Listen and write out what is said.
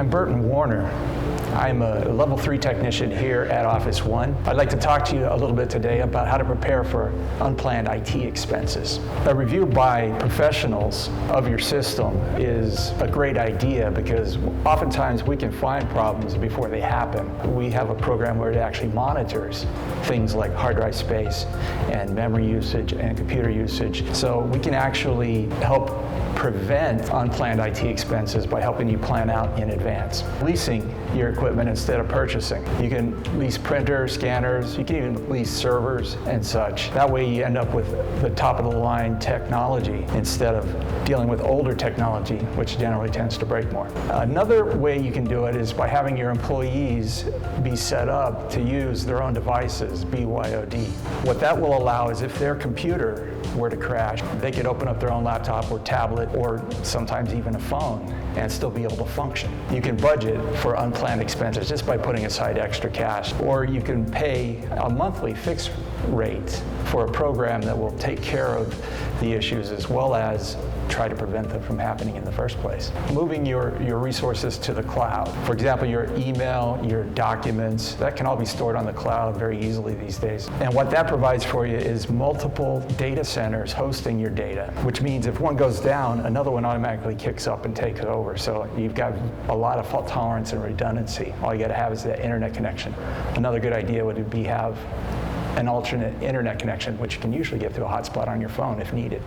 I'm Burton Warner. I'm a level 3 technician here at Office One. I'd like to talk to you a little bit today about how to prepare for unplanned IT expenses. A review by professionals of your system is a great idea because oftentimes we can find problems before they happen. We have a program where it actually monitors things like hard drive space and memory usage and computer usage. So we can actually help prevent unplanned IT expenses by helping you plan out in advance. Leasing your equipment instead of purchasing. You can lease printers, scanners, you can even lease servers and such. That way you end up with the top of the line technology instead of dealing with older technology, which generally tends to break more. Another way you can do it is by having your employees be set up to use their own devices, BYOD. What that will allow is if their computer were to crash, they could open up their own laptop or tablet or sometimes even a phone and still be able to function. You can budget for unplanned expenses just by putting aside extra cash, or you can pay a monthly fixed rate for a program that will take care of the issues as well as try to prevent them from happening in the first place. Moving your resources to the cloud. For example, your email, your documents, that can all be stored on the cloud very easily these days. And what that provides for you is multiple data centers hosting your data, which means if one goes down, another one automatically kicks up and takes over. So you've got a lot of fault tolerance and redundancy. All you got to have is that internet connection. Another good idea would be have an alternate internet connection, which you can usually get through a hotspot on your phone if needed.